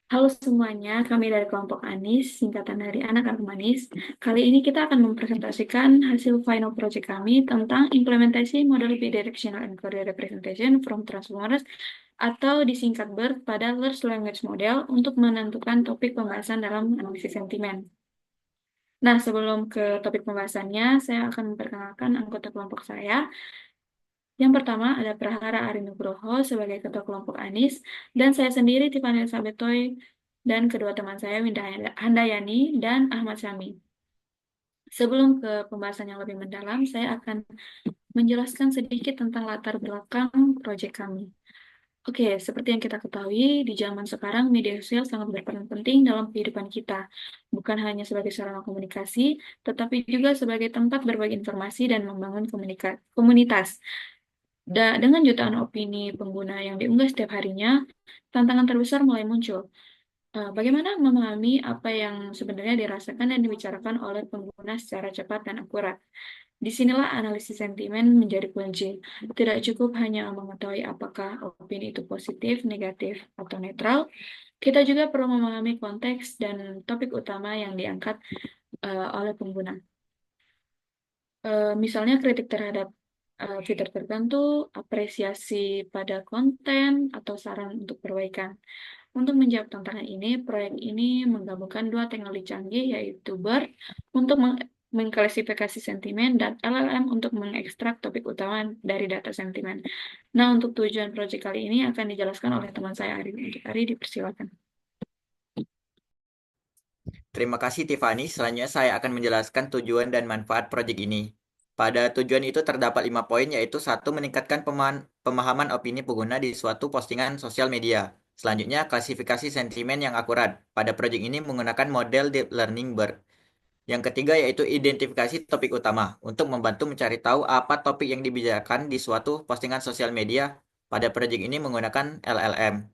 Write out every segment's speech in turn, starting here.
Halo semuanya, kami dari kelompok Anis, singkatan dari Anak-anak Manis. Kali ini kita akan mempresentasikan hasil final project kami tentang implementasi model bidirectional encoder representation from transformers atau disingkat BERT pada Large Language Model untuk menentukan topik pembahasan dalam analisis sentimen. Nah, sebelum ke topik pembahasannya, saya akan memperkenalkan anggota kelompok saya. Yang pertama ada Prahara Arinugroho sebagai ketua kelompok Anis, dan saya sendiri Tiffany Sabetoy, dan kedua teman saya Winda Handayani dan Ahmad Syami. Sebelum ke pembahasan yang lebih mendalam, saya akan menjelaskan sedikit tentang latar belakang proyek kami. Oke, seperti yang kita ketahui, di zaman sekarang media sosial sangat berperan penting dalam kehidupan kita. Bukan hanya sebagai sarana komunikasi, tetapi juga sebagai tempat berbagi informasi dan membangun komunitas. Dengan jutaan opini pengguna yang diunggah setiap harinya, tantangan terbesar mulai muncul. Bagaimana memahami apa yang sebenarnya dirasakan dan dibicarakan oleh pengguna secara cepat dan akurat? Disinilah analisis sentimen menjadi kunci. Tidak cukup hanya mengetahui apakah opini itu positif, negatif, atau netral. Kita juga perlu memahami konteks dan topik utama yang diangkat oleh pengguna. Misalnya kritik terhadap fitur tertentu, apresiasi pada konten, atau saran untuk perbaikan. Untuk menjawab tantangan ini, proyek ini menggabungkan dua teknologi canggih, yaitu BERT untuk mengklasifikasi sentimen dan LLM untuk mengekstrak topik utama dari data sentimen. Nah, untuk tujuan proyek kali ini akan dijelaskan oleh teman saya Ari. Untuk Ari, dipersilakan. Terima kasih Tiffany. Selanjutnya saya akan menjelaskan tujuan dan manfaat proyek ini. Pada tujuan itu terdapat 5 poin, yaitu satu, meningkatkan pemahaman opini pengguna di suatu postingan sosial media. Selanjutnya, klasifikasi sentimen yang akurat. Pada proyek ini menggunakan model Deep Learning BERT. Yang ketiga yaitu identifikasi topik utama untuk membantu mencari tahu apa topik yang dibicarakan di suatu postingan sosial media. Pada proyek ini menggunakan LLM.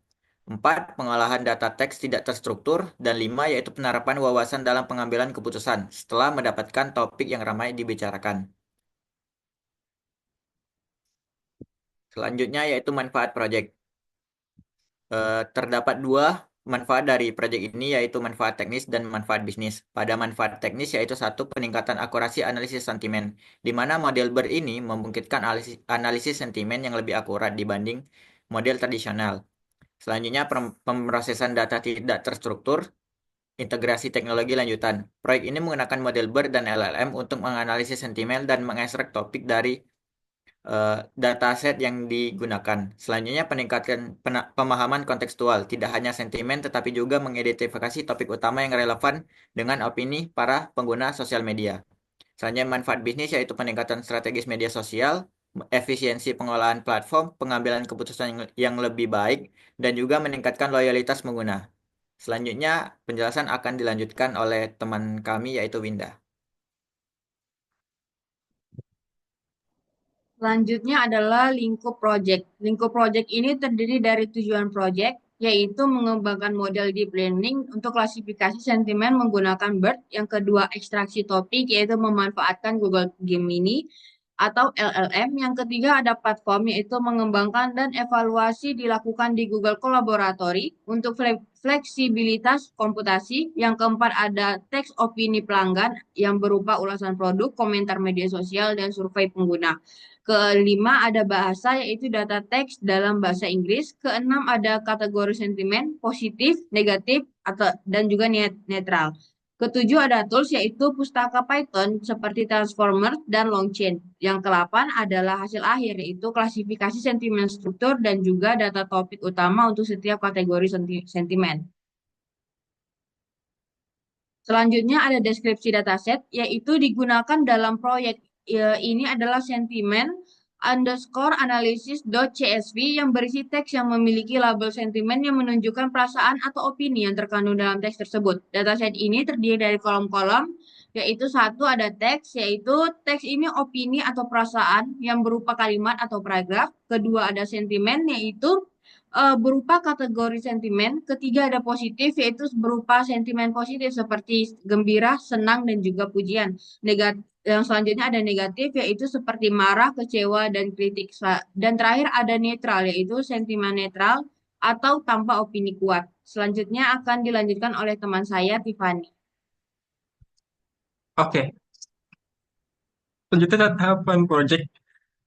4. Pengolahan data teks tidak terstruktur. Dan 5. Yaitu penerapan wawasan dalam pengambilan keputusan setelah mendapatkan topik yang ramai dibicarakan. Selanjutnya yaitu manfaat proyek. Terdapat dua manfaat dari proyek ini, yaitu manfaat teknis dan manfaat bisnis. Pada manfaat teknis yaitu satu, peningkatan akurasi analisis sentimen, di mana model BERT ini memungkinkan analisis sentimen yang lebih akurat dibanding model tradisional. Selanjutnya, pemrosesan data tidak terstruktur, integrasi teknologi lanjutan. Proyek ini menggunakan model BERT dan LLM untuk menganalisis sentimen dan mengekstrak topik dari dataset yang digunakan. Selanjutnya, peningkatan pemahaman kontekstual, tidak hanya sentimen tetapi juga mengidentifikasi topik utama yang relevan dengan opini para pengguna sosial media. Selanjutnya, manfaat bisnis yaitu peningkatan strategis media sosial, efisiensi pengolahan platform, pengambilan keputusan yang lebih baik, dan juga meningkatkan loyalitas pengguna. Selanjutnya, penjelasan akan dilanjutkan oleh teman kami yaitu Winda. Selanjutnya adalah lingkup project. Lingkup project ini terdiri dari tujuan project, yaitu mengembangkan model deep learning untuk klasifikasi sentimen menggunakan BERT. Yang kedua, ekstraksi topik, yaitu memanfaatkan Google Gemini atau LLM. Yang ketiga, ada platform, yaitu mengembangkan dan evaluasi dilakukan di Google Collaboratory untuk fleksibilitas komputasi. Yang keempat, ada teks opini pelanggan yang berupa ulasan produk, komentar media sosial, dan survei pengguna. Kelima ada bahasa yaitu data teks dalam bahasa Inggris. Keenam ada kategori sentimen positif, negatif atau dan juga netral. Ketujuh ada tools yaitu pustaka Python seperti Transformer dan Longchain. Yang kedelapan adalah hasil akhir yaitu klasifikasi sentimen struktur dan juga data topik utama untuk setiap kategori sentimen. Selanjutnya ada deskripsi dataset, yaitu digunakan dalam proyek ini adalah sentimen underscore analysis.csv yang berisi teks yang memiliki label sentimen yang menunjukkan perasaan atau opini yang terkandung dalam teks tersebut. Dataset ini terdiri dari kolom-kolom, yaitu satu ada teks, yaitu teks ini opini atau perasaan yang berupa kalimat atau paragraf. Kedua ada sentimen, yaitu berupa kategori sentimen. Ketiga ada positif, yaitu berupa sentimen positif seperti gembira, senang, dan juga pujian. Yang selanjutnya ada negatif, yaitu seperti marah, kecewa, dan kritik. Dan terakhir ada netral, yaitu sentimen netral atau tanpa opini kuat. Selanjutnya akan dilanjutkan oleh teman saya, Tiffany. Oke, lanjutnya ke tahapan project.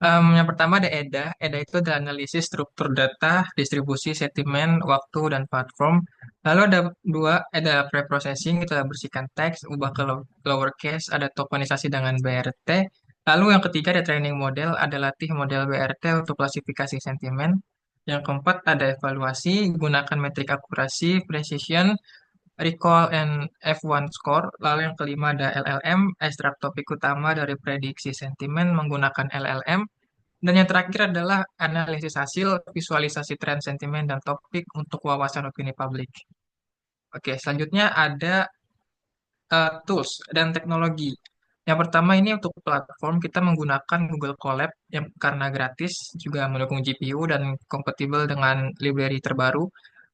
Yang pertama ada EDA. EDA itu adalah analisis struktur data, distribusi, sentimen, waktu, dan platform. Lalu ada dua, ada pre-processing, itu adalah bersihkan teks, ubah ke lowercase, ada tokenisasi dengan BRT. Lalu yang ketiga ada training model, ada latih model BRT untuk klasifikasi sentimen. Yang keempat ada evaluasi, gunakan metrik akurasi, precision, recall and F1 score. Lalu yang kelima ada LLM, ekstrak topik utama dari prediksi sentimen menggunakan LLM. Dan yang terakhir adalah analisis hasil, visualisasi tren sentimen dan topik untuk wawasan opini publik. Oke, selanjutnya ada tools dan teknologi. Yang pertama ini untuk platform kita menggunakan Google Colab yang karena gratis juga mendukung GPU dan kompatibel dengan library terbaru.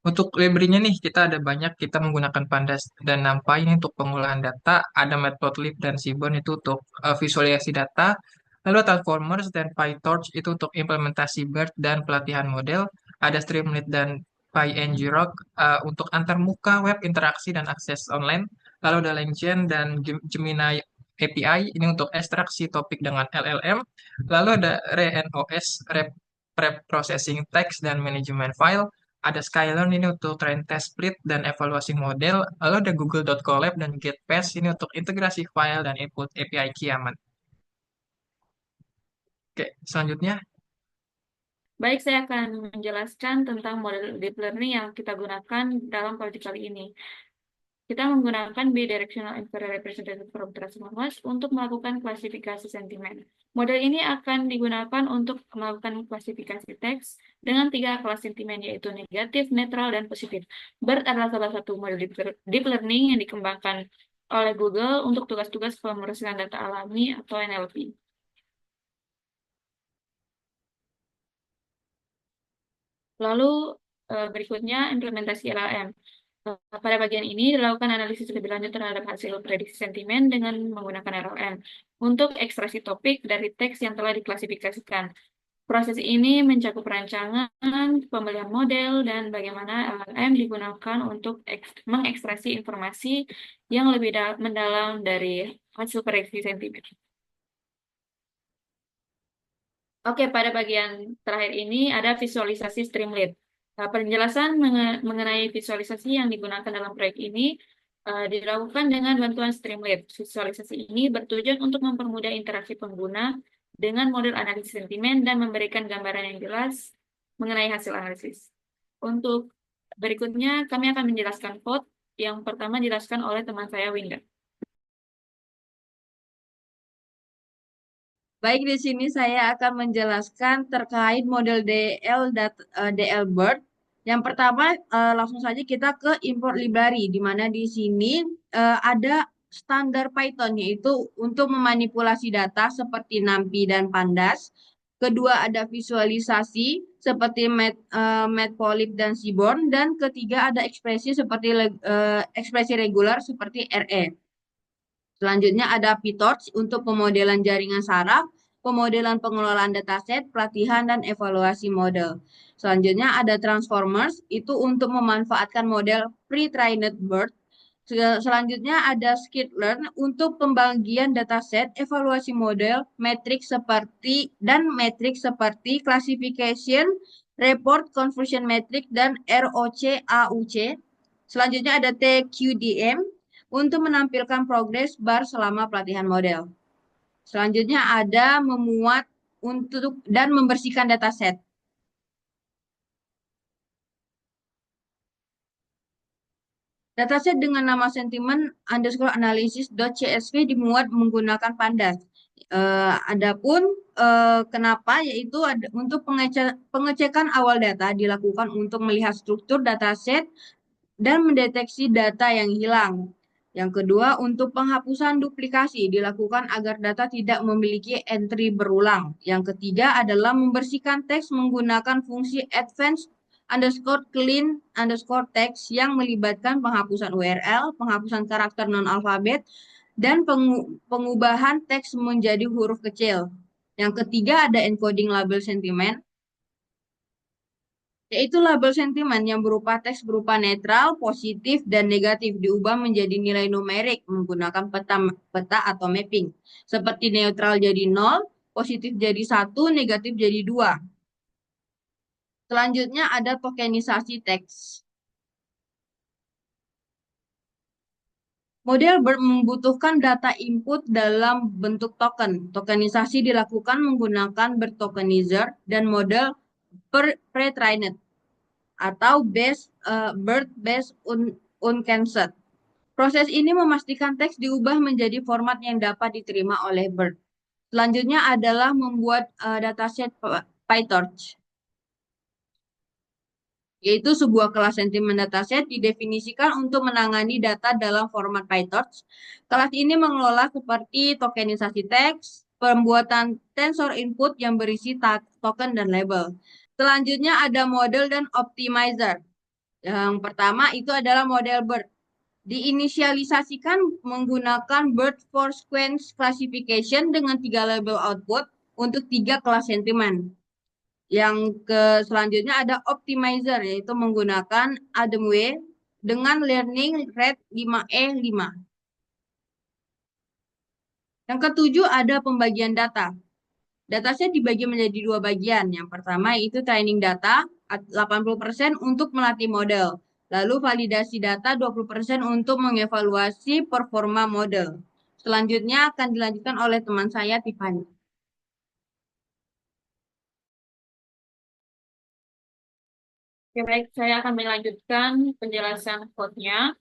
Untuk library-nya nih kita ada banyak, kita menggunakan Pandas dan NumPy ini untuk pengolahan data, ada Matplotlib dan Seaborn itu untuk visualisasi data, lalu Transformers dan PyTorch itu untuk implementasi BERT dan pelatihan model, ada Streamlit dan PyNGRock untuk antarmuka web interaksi dan akses online. Lalu ada LangChain dan Gemini API ini untuk ekstraksi topik dengan LLM. Lalu ada ReNOS, Processing Text dan Management File. Ada Skylearn ini untuk train test split dan evaluasi model. Lalu ada Google.Colab dan GetPass ini untuk integrasi file dan input API Kiaman. Oke, selanjutnya. Baik, saya akan menjelaskan tentang model deep learning yang kita gunakan dalam proyek kali ini. Kita menggunakan bidirectional inferred representative from transformers untuk melakukan klasifikasi sentimen. Model ini akan digunakan untuk melakukan klasifikasi teks dengan 3 kelas sentimen, yaitu negatif, netral, dan positif. BERT adalah salah satu model deep learning yang dikembangkan oleh Google untuk tugas-tugas pemrosesan data alami atau NLP. Lalu berikutnya implementasi LLM. Pada bagian ini dilakukan analisis lebih lanjut terhadap hasil prediksi sentimen dengan menggunakan LLM untuk ekstraksi topik dari teks yang telah diklasifikasikan. Proses ini mencakup rancangan, pembelian model, dan bagaimana LLM digunakan untuk mengekstraksi informasi yang lebih mendalam dari hasil prediksi sentimen. Oke, pada bagian terakhir ini ada visualisasi Streamlit. Penjelasan mengenai visualisasi yang digunakan dalam proyek ini dilakukan dengan bantuan Streamlit. Visualisasi ini bertujuan untuk mempermudah interaksi pengguna dengan model analisis sentimen dan memberikan gambaran yang jelas mengenai hasil analisis. Untuk berikutnya, kami akan menjelaskan code. Yang pertama dijelaskan oleh teman saya, Winda. Baik, di sini saya akan menjelaskan terkait model DL BERT. Yang pertama, langsung saja kita ke import library, di mana di sini ada standar Python, yaitu untuk memanipulasi data seperti NumPy dan Pandas. Kedua, ada visualisasi seperti Matplotlib dan Seaborn. Dan ketiga, ada ekspresi seperti ekspresi regular seperti RE. Selanjutnya ada PyTorch untuk pemodelan jaringan saraf, pemodelan pengelolaan dataset, pelatihan, dan evaluasi model. Selanjutnya ada Transformers, itu untuk memanfaatkan model pre-trained BERT. Selanjutnya ada Skitlearn untuk pembagian dataset, evaluasi model, metrik seperti classification, report, conversion metric, dan ROC, AUC. Selanjutnya ada TQDM untuk menampilkan progres bar selama pelatihan model. Selanjutnya ada memuat untuk dan membersihkan dataset. Dataset dengan nama sentiment_analysis.csv dimuat menggunakan Pandas. Adapun kenapa, yaitu untuk pengecekan awal data dilakukan untuk melihat struktur dataset dan mendeteksi data yang hilang. Yang kedua, untuk penghapusan duplikasi dilakukan agar data tidak memiliki entry berulang. Yang ketiga adalah membersihkan teks menggunakan fungsi advance_clean_text yang melibatkan penghapusan URL, penghapusan karakter non-alfabet, dan pengubahan teks menjadi huruf kecil. Yang ketiga ada encoding label sentimen. yaitu label sentimen yang berupa teks berupa netral, positif, dan negatif diubah menjadi nilai numerik menggunakan peta atau mapping. Seperti netral jadi 0, positif jadi 1, negatif jadi 2. Selanjutnya ada tokenisasi teks. Model membutuhkan data input dalam bentuk token. Tokenisasi dilakukan menggunakan BERT tokenizer dan model pre-trained atau BERT based uncaged. Proses ini memastikan teks diubah menjadi format yang dapat diterima oleh BERT. Selanjutnya adalah membuat dataset PyTorch, yaitu sebuah kelas sentimen dataset didefinisikan untuk menangani data dalam format PyTorch. Kelas ini mengelola seperti tokenisasi teks, pembuatan tensor input yang berisi token dan label. Selanjutnya ada model dan optimizer. Yang pertama itu adalah model BERT. Diinisialisasikan menggunakan BERT for sequence classification dengan 3 label output untuk 3 kelas sentimen. Yang selanjutnya ada optimizer, yaitu menggunakan AdamWay dengan learning rate 5E5. Yang ketujuh ada pembagian data. Dataset dibagi menjadi 2 bagian. Yang pertama itu training data 80% untuk melatih model. Lalu validasi data 20% untuk mengevaluasi performa model. Selanjutnya akan dilanjutkan oleh teman saya Tiffany. Oke, baik, saya akan melanjutkan penjelasan code-nya.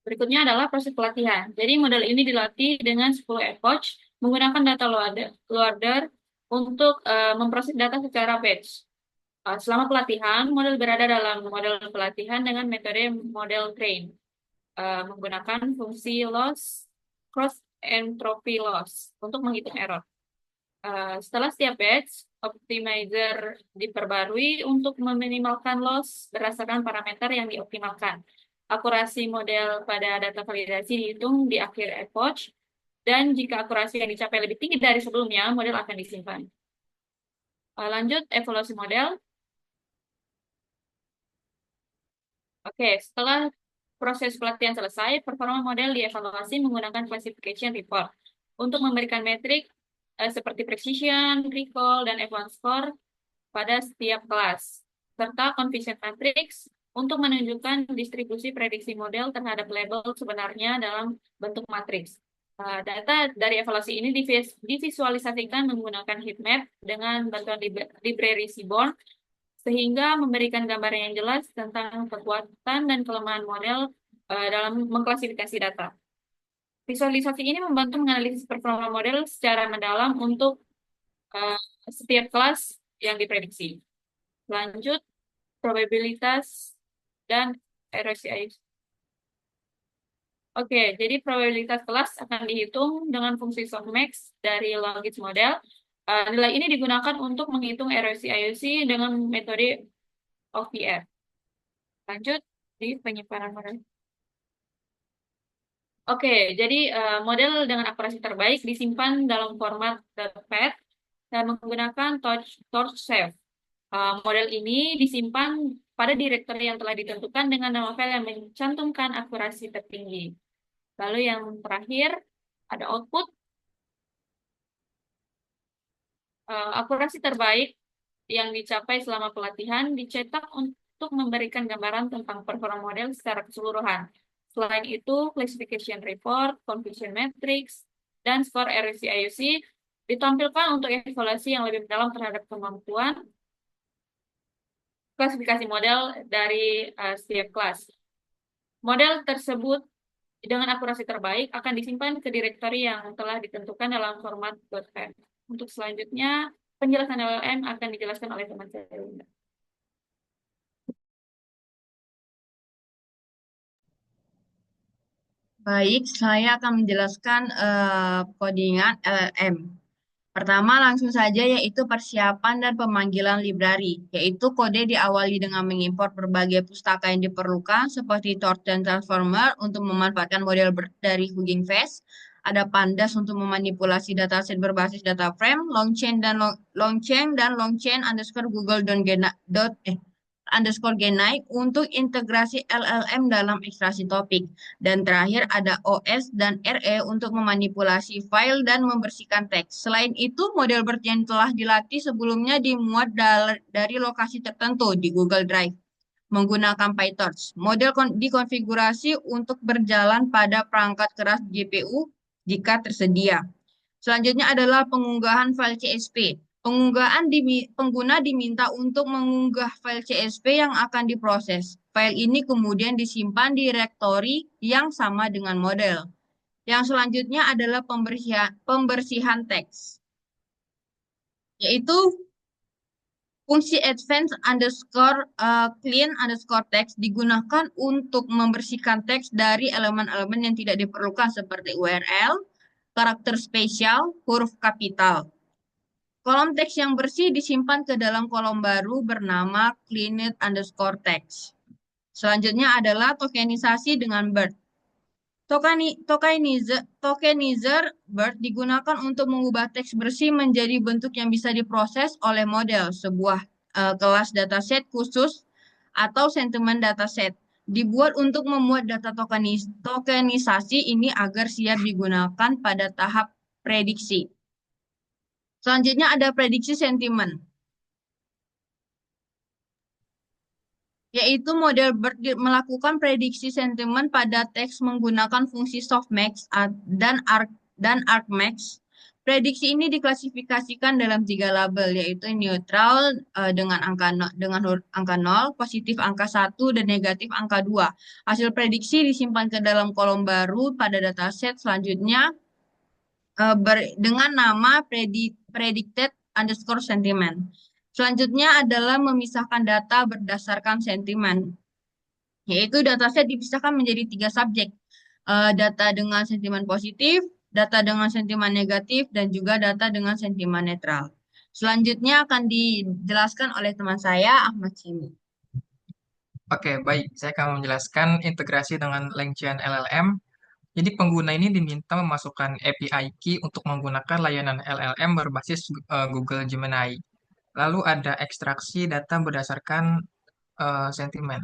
Berikutnya adalah proses pelatihan. Jadi model ini dilatih dengan 10 approach menggunakan data loader untuk memproses data secara batch. Selama pelatihan, model berada dalam model pelatihan dengan metode model train, menggunakan fungsi loss, cross entropy loss untuk menghitung error. Setelah setiap batch, optimizer diperbarui untuk meminimalkan loss berdasarkan parameter yang dioptimalkan. Akurasi model pada data validasi dihitung di akhir approach, dan jika akurasi yang dicapai lebih tinggi dari sebelumnya, model akan disimpan. Lanjut, evaluasi model. Oke, setelah proses pelatihan selesai, performa model dievaluasi menggunakan classification report untuk memberikan metrik seperti precision, recall, dan advanced score pada setiap kelas, serta confusion matrix untuk menunjukkan distribusi prediksi model terhadap label sebenarnya dalam bentuk matriks. Data dari evaluasi ini divisualisasikan menggunakan heatmap dengan bantuan library Seaborn, sehingga memberikan gambaran yang jelas tentang kekuatan dan kelemahan model dalam mengklasifikasi data. Visualisasi ini membantu menganalisis performa model secara mendalam untuk setiap kelas yang diprediksi. Lanjut, probabilitas dan ROCI. Oke, jadi probabilitas kelas akan dihitung dengan fungsi softmax dari Longitch model. Nilai ini digunakan untuk menghitung ROC-IOC dengan metode OVR. Lanjut di penyimpanan model. Oke, jadi model dengan akurasi terbaik disimpan dalam format .pad dan menggunakan torch save. Model ini disimpan pada direktori yang telah ditentukan dengan nama file yang mencantumkan akurasi tertinggi. Lalu yang terakhir ada output. Akurasi terbaik yang dicapai selama pelatihan dicetak untuk memberikan gambaran tentang performa model secara keseluruhan. Selain itu, classification report, confusion matrix, dan score ROC-IOC ditampilkan untuk evaluasi yang lebih mendalam terhadap kemampuan klasifikasi model dari setiap kelas. Model tersebut dengan akurasi terbaik akan disimpan ke direktori yang telah ditentukan dalam format .pad. Untuk selanjutnya, penjelasan LLM akan dijelaskan oleh teman saya. Baik, saya akan menjelaskan codingan LLM. Pertama, langsung saja yaitu persiapan dan pemanggilan library, yaitu kode diawali dengan mengimpor berbagai pustaka yang diperlukan seperti Torch dan Transformer untuk memanfaatkan model dari Hugging Face, ada Pandas untuk memanipulasi dataset berbasis data frame, Longchain dan Longchain underscore Google underscore genai untuk integrasi LLM dalam ekstraksi topik. Dan terakhir ada OS dan RE untuk memanipulasi file dan membersihkan teks. Selain itu, model BERT yang telah dilatih sebelumnya dimuat dari lokasi tertentu di Google Drive menggunakan PyTorch. Model dikonfigurasi untuk berjalan pada perangkat keras GPU jika tersedia. Selanjutnya adalah pengunggahan file CSV. Pengguna diminta untuk mengunggah file CSV yang akan diproses. File ini kemudian disimpan di direktori yang sama dengan model. Yang selanjutnya adalah pembersihan teks, yaitu fungsi advanced underscore clean underscore text digunakan untuk membersihkan teks dari elemen-elemen yang tidak diperlukan seperti URL, karakter spesial, huruf kapital. Kolom teks yang bersih disimpan ke dalam kolom baru bernama cleaned underscore text. Selanjutnya adalah tokenisasi dengan BERT. Tokenizer BERT digunakan untuk mengubah teks bersih menjadi bentuk yang bisa diproses oleh model, sebuah kelas dataset khusus atau sentiment dataset. Dibuat untuk memuat data tokenisasi ini agar siap digunakan pada tahap prediksi. Selanjutnya ada prediksi sentimen, yaitu model BERT melakukan prediksi sentimen pada teks menggunakan fungsi softmax dan argmax. Prediksi ini diklasifikasikan dalam 3 label, yaitu neutral dengan angka 0, positif angka 1, dan negatif angka 2. Hasil prediksi disimpan ke dalam kolom baru pada dataset selanjutnya dengan nama predicted underscore sentiment. Selanjutnya adalah memisahkan data berdasarkan sentimen, yaitu dataset dipisahkan menjadi 3 subjek. Data dengan sentimen positif, data dengan sentimen negatif, dan juga data dengan sentimen netral. Selanjutnya akan dijelaskan oleh teman saya, Ahmad Simi. Oke, baik. Saya akan menjelaskan integrasi dengan LangChain LLM. Jadi pengguna ini diminta memasukkan API key untuk menggunakan layanan LLM berbasis Google Gemini. Lalu ada ekstraksi data berdasarkan sentimen.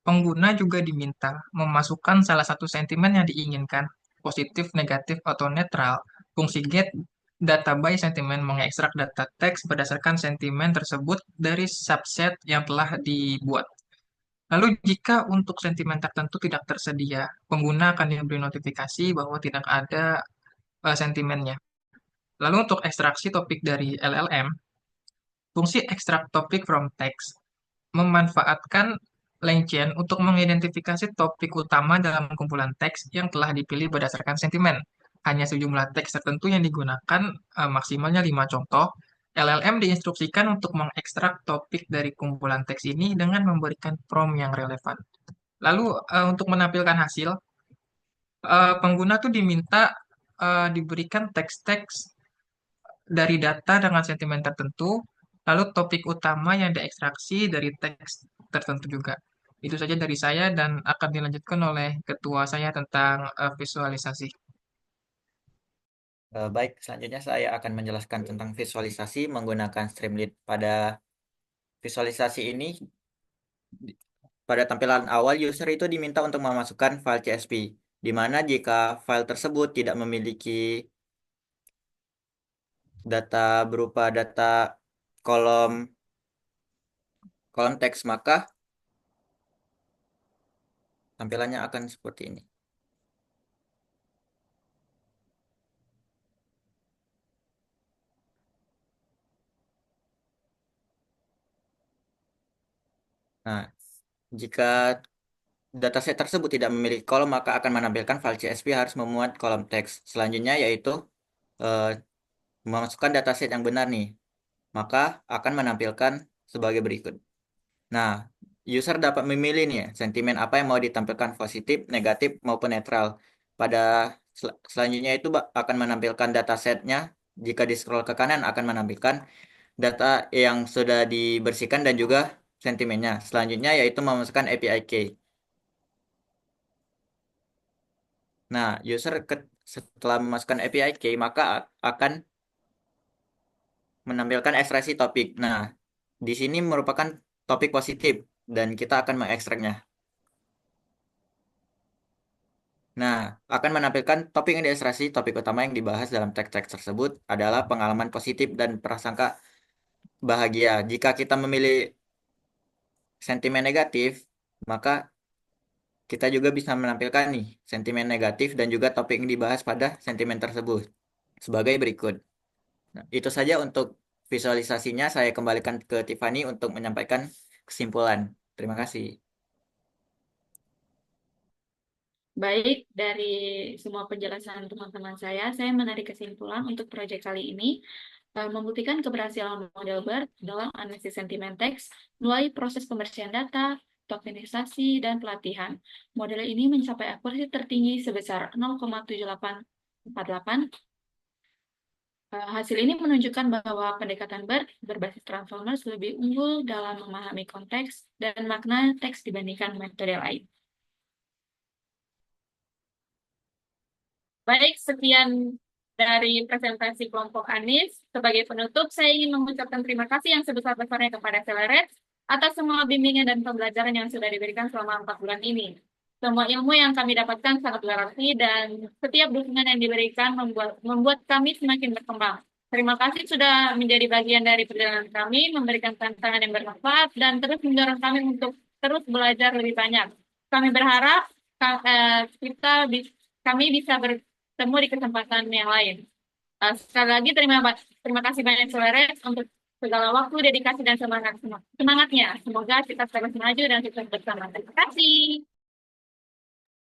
Pengguna juga diminta memasukkan salah satu sentimen yang diinginkan, positif, negatif, atau netral. Fungsi get data by sentimen mengekstrak data teks berdasarkan sentimen tersebut dari subset yang telah dibuat. Lalu jika untuk sentimen tertentu tidak tersedia, pengguna akan diberi notifikasi bahwa tidak ada sentimennya. Lalu untuk ekstraksi topik dari LLM, fungsi extract topic from text memanfaatkan LangChain untuk mengidentifikasi topik utama dalam kumpulan teks yang telah dipilih berdasarkan sentimen. Hanya sejumlah teks tertentu yang digunakan, maksimalnya 5 contoh. LLM diinstruksikan untuk mengekstrak topik dari kumpulan teks ini dengan memberikan prompt yang relevan. Lalu untuk menampilkan hasil, pengguna tuh diminta diberikan teks-teks dari data dengan sentimen tertentu, lalu topik utama yang diekstraksi dari teks tertentu juga. Itu saja dari saya dan akan dilanjutkan oleh ketua saya tentang visualisasi. Baik, selanjutnya saya akan menjelaskan tentang visualisasi menggunakan Streamlit. Pada visualisasi ini, pada tampilan awal user itu diminta untuk memasukkan file CSV, di mana jika file tersebut tidak memiliki data berupa data kolom teks, maka tampilannya akan seperti ini. Nah, jika dataset tersebut tidak memiliki kolom, maka akan menampilkan file CSV harus memuat kolom teks. Selanjutnya yaitu memasukkan dataset yang benar nih, maka akan menampilkan sebagai berikut. Nah, user dapat memilih nih sentimen apa yang mau ditampilkan, positif, negatif, maupun netral. Pada selanjutnya itu akan menampilkan datasetnya. Jika di scroll ke kanan akan menampilkan data yang sudah dibersihkan dan juga sentimennya. Selanjutnya yaitu memasukkan API key. Nah, user setelah memasukkan API key maka akan menampilkan ekstraksi topik. Nah, di sini merupakan topik positif dan kita akan mengekstraknya. Nah, akan menampilkan topik yang diekstraksi. Topik utama yang dibahas dalam teks-teks tersebut adalah pengalaman positif dan prasangka bahagia. Jika kita memilih sentimen negatif, maka kita juga bisa menampilkan nih sentimen negatif dan juga topik yang dibahas pada sentimen tersebut sebagai berikut. Nah, itu saja untuk visualisasinya. Saya kembalikan ke Tiffany untuk menyampaikan kesimpulan. Terima kasih. Baik, dari semua penjelasan teman-teman saya menarik kesimpulan untuk proyek kali ini membuktikan keberhasilan model BERT dalam analisis sentimen teks melalui proses pembersihan data, tokenisasi, dan pelatihan. Model ini mencapai akurasi tertinggi sebesar 0,7848. Hasil ini menunjukkan bahwa pendekatan BERT berbasis Transformers lebih unggul dalam memahami konteks dan makna teks dibandingkan metode lain. Baik, sekian dari presentasi kelompok Anis. Sebagai penutup, saya ingin mengucapkan terima kasih yang sebesar-besarnya kepada Celered atas semua bimbingan dan pembelajaran yang sudah diberikan selama 4 bulan ini. Semua ilmu yang kami dapatkan sangat berarti dan setiap dukungan yang diberikan membuat kami semakin berkembang. Terima kasih sudah menjadi bagian dari perjalanan kami, memberikan tantangan yang bermanfaat, dan terus mendorong kami untuk terus belajar lebih banyak. Kami berharap kami bisa bertemu di kesempatan yang lain. Sekali lagi terima kasih banyak Solares untuk segala waktu, dedikasi, dan semangatnya. Semoga kita terus maju dan sukses bersama. Terima kasih.